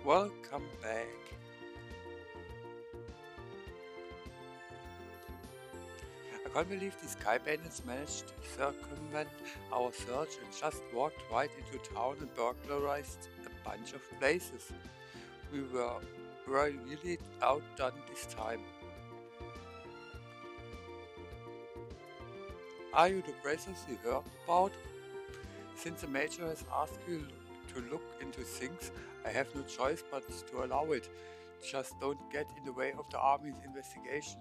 Welcome back. I can't believe these sky bandits managed to circumvent our search and just walked right into town and burglarized a bunch of places. We were really outdone this time. Are you the braces you heard about? Since the major has asked you to look into things, I have no choice but to allow it. Just don't get in the way of the army's investigation.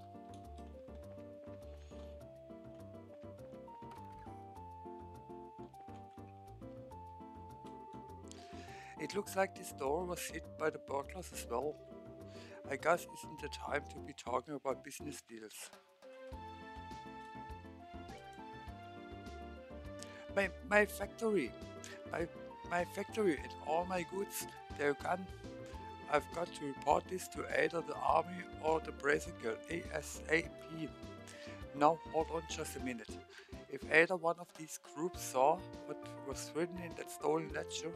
It looks like this door was hit by the burglars as well. I guess isn't the time to be talking about business deals. My factory! My, my factory and all my goods, they're gone. I've got to report this to either the army or the Brazical ASAP. Now hold on just a minute. If either one of these groups saw what was written in that stolen ledger,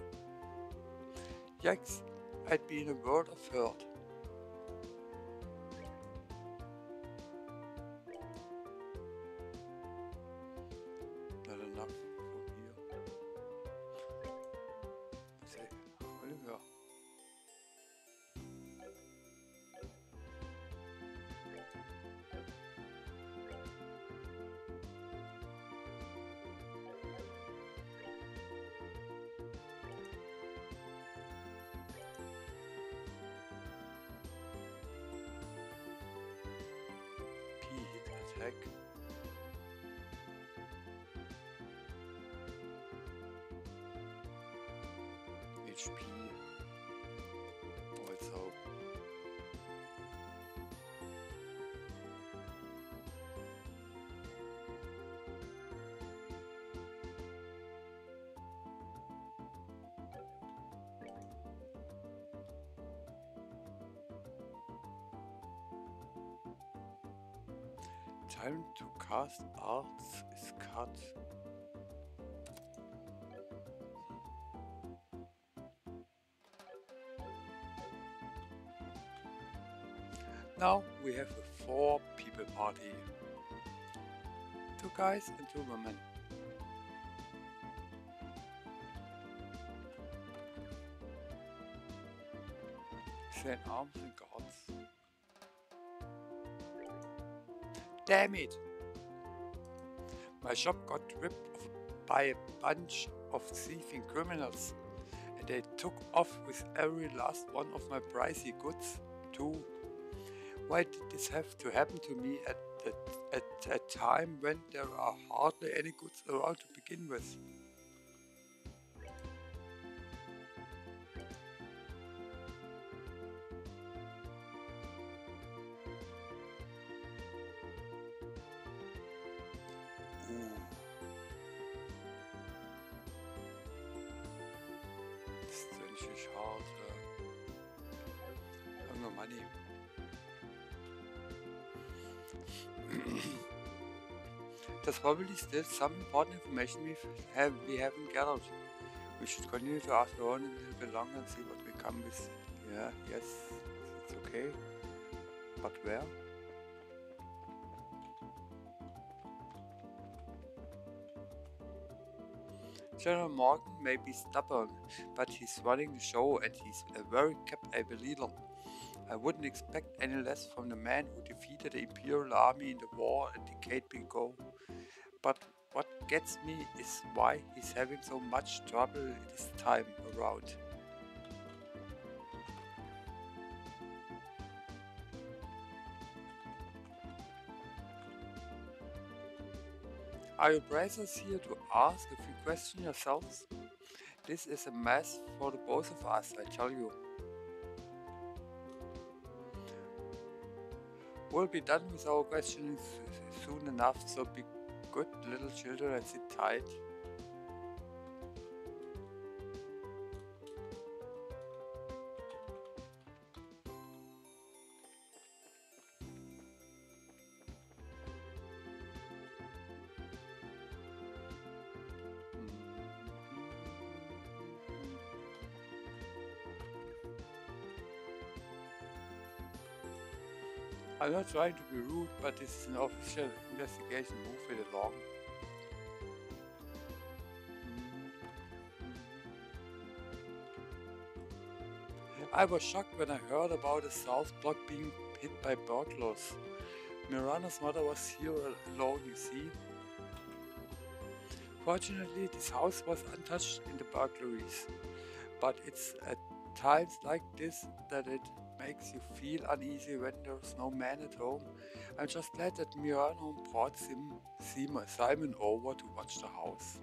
yikes, I'd be in a world of hurt. Not enough from here. Say, Oliver. P hit attack. HP also. Time to cast arts is cut. Now we have a 4-people party. 2 guys and 2 women. Saint arms and gods. Damn it! My shop got ripped off by a bunch of thieving criminals, and they took off with every last one of my pricey goods, too. Why did this have to happen to me at a time when there are hardly any goods around to begin with? Ooh. It's natürlich hard. I have no money. There's probably still some important information we haven't gathered. We should continue to ask around a little bit longer and see what we come with. Yeah, yes, it's okay. But where? General Morgan may be stubborn, but he's running the show and he's a very capable leader. I wouldn't expect any less from the man who defeated the Imperial Army in the war a decade ago. But what gets me is why he's having so much trouble this time around. Are you brothers here to ask a few questions yourselves? This is a mess for the both of us, I tell you. We'll be done with our questions soon enough, so be good little children and sit tight. I'm not trying to be rude, but this is an official investigation. Move it along. I was shocked when I heard about the South Block being hit by burglars. Mirana's mother was here alone, you see. Fortunately, this house was untouched in the burglaries, but it's at times like this that it makes you feel uneasy when there's no man at home. I'm just glad that Mirano brought Simon over to watch the house.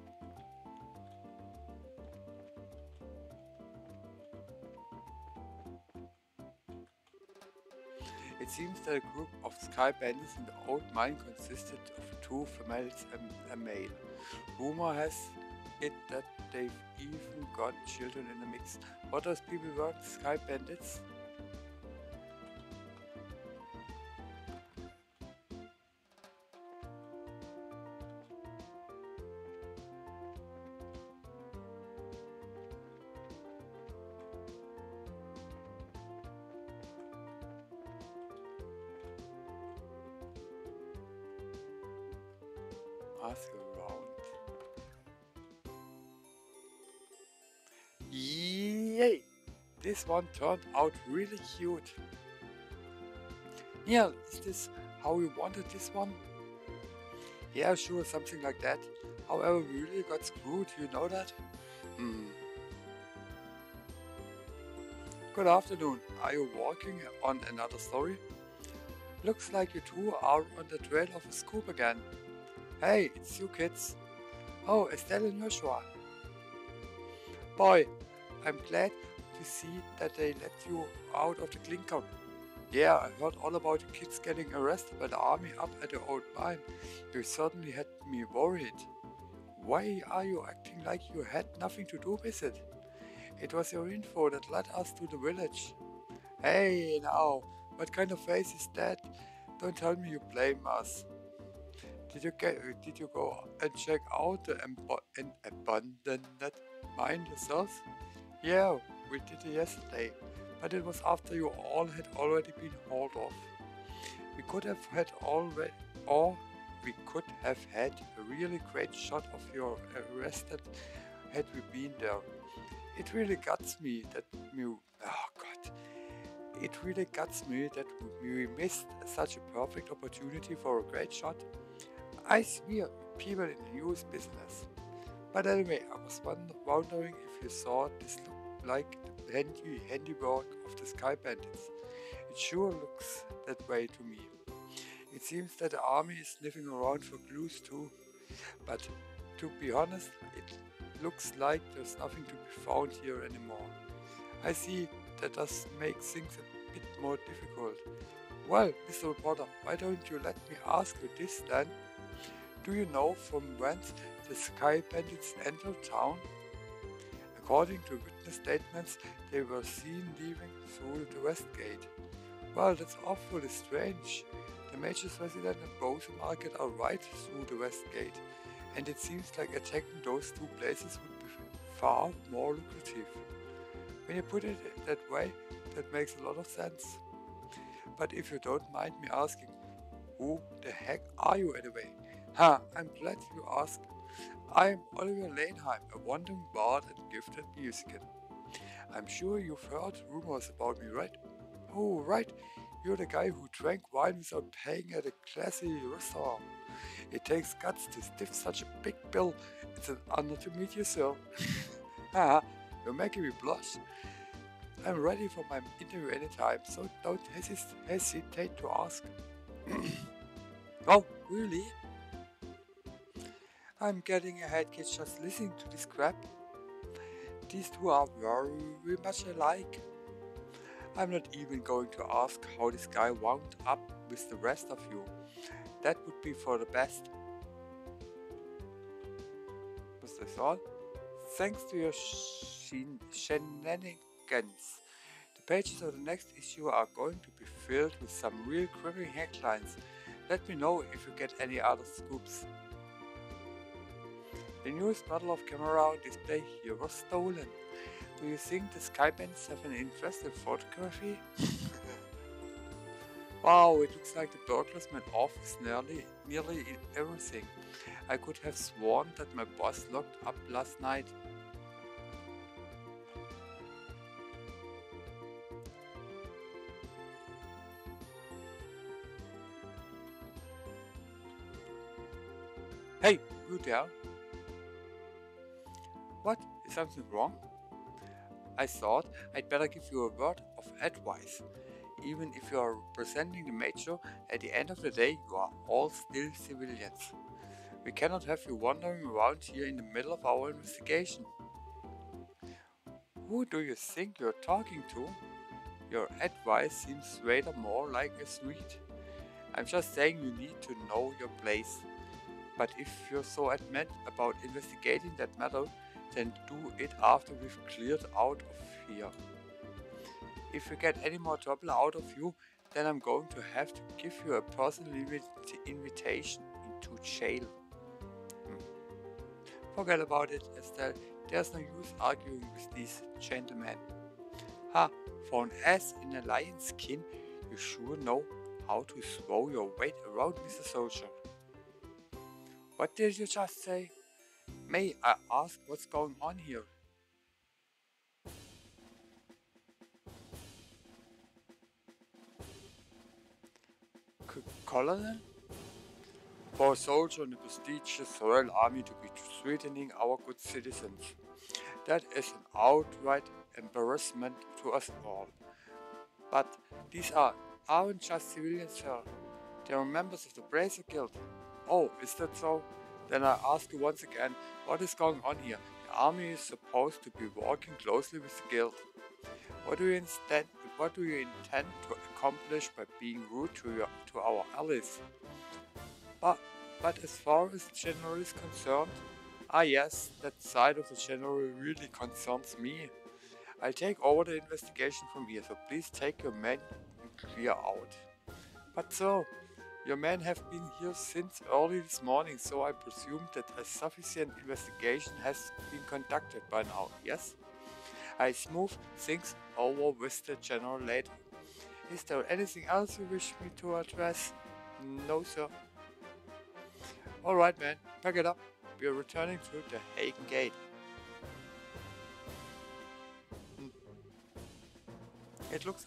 It seems that a group of sky bandits in the old mine consisted of 2 females and a male. Rumor has it that they've even got children in the mix. What those people were, sky bandits? Ask around. Yay! This one turned out really cute. Neil, is this how you wanted this one? Yeah, sure, something like that. However, we really got screwed, you know that? Good afternoon. Are you working on another story? Looks like you two are on the trail of a scoop again. Hey, it's you kids. Oh, Estelle and Joshua. Boy, I'm glad to see that they let you out of the clinker. Yeah, I heard all about you kids getting arrested by the army up at the old mine. You certainly had me worried. Why are you acting like you had nothing to do with it? It was your info that led us to the village. Hey, now, what kind of face is that? Don't tell me you blame us. Did you go and check out the abandoned mine yourselves? Yeah, we did it yesterday, but it was after you all had already been hauled off. We could have had a really great shot of your arrested had we been there. It really guts me that we missed such a perfect opportunity for a great shot. I swear, people in the news business. But anyway, I was wondering if you saw this look like the handiwork of the Sky Bandits. It sure looks that way to me. It seems that the army is sniffing around for clues too. But to be honest, it looks like there's nothing to be found here anymore. I see, that does make things a bit more difficult. Well, Mr. Reporter, why don't you let me ask you this then? Do you know from whence the Sky Bandits entered town? According to witness statements, they were seen leaving through the west gate. Well, that's awfully strange. The Major's residence and Bose Market are right through the west gate, and it seems like attacking those 2 places would be far more lucrative. When you put it that way, that makes a lot of sense. But if you don't mind me asking, who the heck are you anyway? I'm glad you asked. I'm Oliver Lanheim, a wandering bard and gifted musician. I'm sure you've heard rumors about me, right? Oh, right. You're the guy who drank wine without paying at a classy restaurant. It takes guts to stiff such a big bill. It's an honor to meet you, sir. You're making me blush. I'm ready for my interview anytime, so don't hesitate to ask. Oh, really? I'm getting a head kick just listening to this crap. These 2 are very much alike. I'm not even going to ask how this guy wound up with the rest of you. That would be for the best. Was this all? Thanks to your shenanigans, the pages of the next issue are going to be filled with some real gripping headlines. Let me know if you get any other scoops. The newest model of camera on display here was stolen. Do you think the Sky Bandits have an interest in photography? Wow, it looks like the burglars went off with nearly everything. I could have sworn that my boss locked up last night. Hey, you there? What? Is something wrong? I thought I'd better give you a word of advice. Even if you are representing the major, at the end of the day you are all still civilians. We cannot have you wandering around here in the middle of our investigation. Who do you think you're talking to? Your advice seems rather more like a threat. I'm just saying you need to know your place. But if you're so adamant about investigating that matter, then do it after we've cleared out of here. If we get any more trouble out of you, then I'm going to have to give you a personal invitation into jail. Forget about it, Estelle. There's no use arguing with these gentlemen. Ha, for an ass in a lion's skin, you sure know how to throw your weight around, Mr. Soldier. What did you just say? May I ask what's going on here? Colonel? For a soldier in the prestigious Royal Army to be threatening our good citizens. That is an outright embarrassment to us all. But these aren't just civilians, sir. They are members of the Bracer Guild. Oh, is that so? Then I ask you once again, what is going on here? The army is supposed to be working closely with the guild. What do you intend to accomplish by being rude to our allies? But as far as the general is concerned, yes, that side of the general really concerns me. I'll take over the investigation from here, so please take your men and clear out. But sir, your men have been here since early this morning, so I presume that a sufficient investigation has been conducted by now, yes? I smooth things over with the general later. Is there anything else you wish me to address? No, sir. Alright, man, pack it up. We are returning to the Hagen Gate. It looks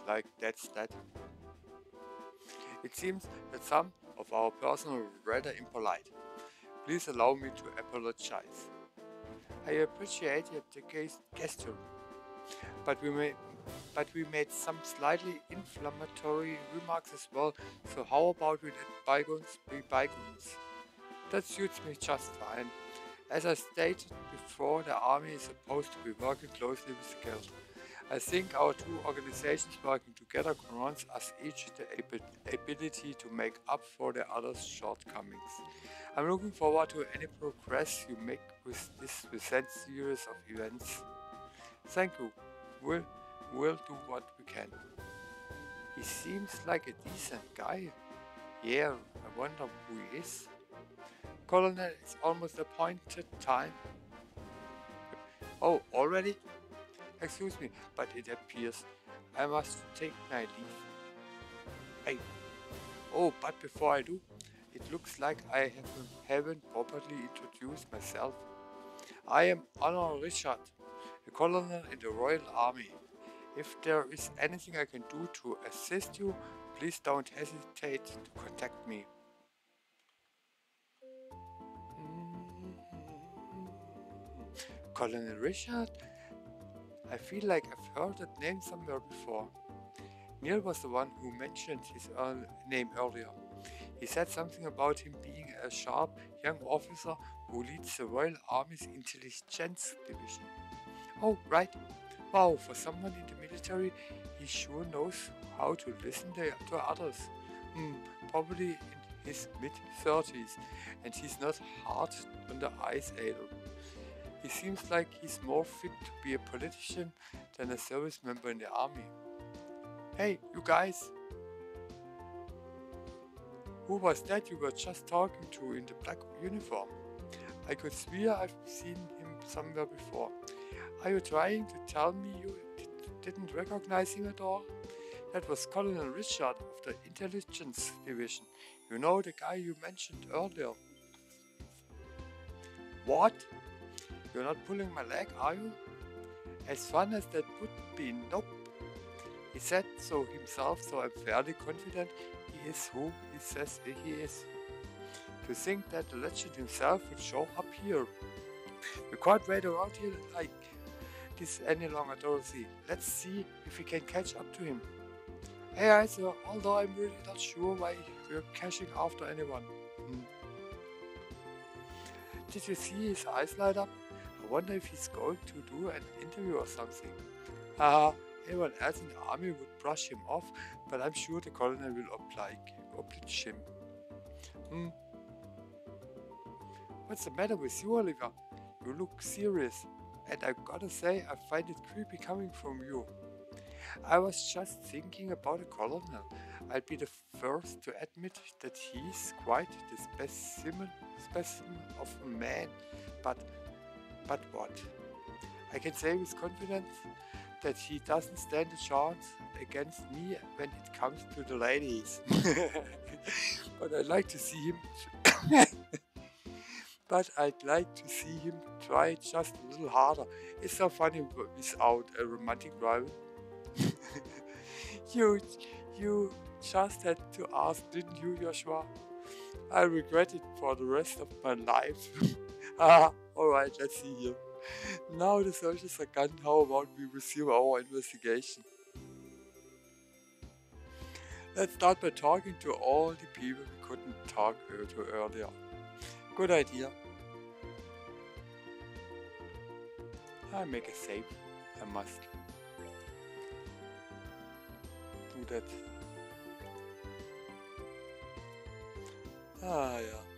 like that's that. It seems that some of our personnel were rather impolite. Please allow me to apologize. I appreciate your gesture, but we made some slightly inflammatory remarks as well, so how about we let bygones be bygones? That suits me just fine. As I stated before, the army is supposed to be working closely with the guild. I think our two organizations working together grants us each the ability to make up for the other's shortcomings. I'm looking forward to any progress you make with this recent series of events. Thank you. We'll do what we can. He seems like a decent guy. Yeah, I wonder who he is. Colonel, it's almost appointed time. Oh, already? Excuse me, but it appears I must take my leave. Hey. Oh, but before I do, it looks like I haven't properly introduced myself. I am Honor Richard, a colonel in the Royal Army. If there is anything I can do to assist you, please don't hesitate to contact me. Colonel Richard? I feel like I've heard that name somewhere before. Neil was the one who mentioned his name earlier. He said something about him being a sharp young officer who leads the Royal Army's Intelligence Division. Oh, right. Wow, for someone in the military, he sure knows how to listen to others. Probably in his mid-30s, and he's not hard on the eyes either. He seems like he's more fit to be a politician than a service member in the army. Hey, you guys! Who was that you were just talking to in the black uniform? I could swear I've seen him somewhere before. Are you trying to tell me you didn't recognize him at all? That was Colonel Richard of the Intelligence Division. You know, the guy you mentioned earlier. What? You're not pulling my leg, are you? As fun as that would be, nope. He said so himself, so I'm fairly confident he is who he says he is. To think that the legend himself would show up here. We can't wait around here like this any longer, Dorothy. Let's see if we can catch up to him. Hey, sir, although I'm really not sure why we're catching after anyone. Did you see his eyes light up? I wonder if he's going to do an interview or something. Haha, anyone else in the army would brush him off, but I'm sure the colonel will oblige him. What's the matter with you, Oliver? You look serious, and I gotta say I find it creepy coming from you. I was just thinking about the colonel. I'll be the first to admit that he's quite the specimen of a man. But what? I can say with confidence that he doesn't stand a chance against me when it comes to the ladies. But I'd like to see him. But I'd like to see him try just a little harder. It's so funny without a romantic rival. You just had to ask, didn't you, Joshua? I regret it for the rest of my life. Alright, let's see here. Now the soldiers are gone. How about we resume our investigation? Let's start by talking to all the people we couldn't talk to earlier. Good idea. I make a save. I must do that. Yeah.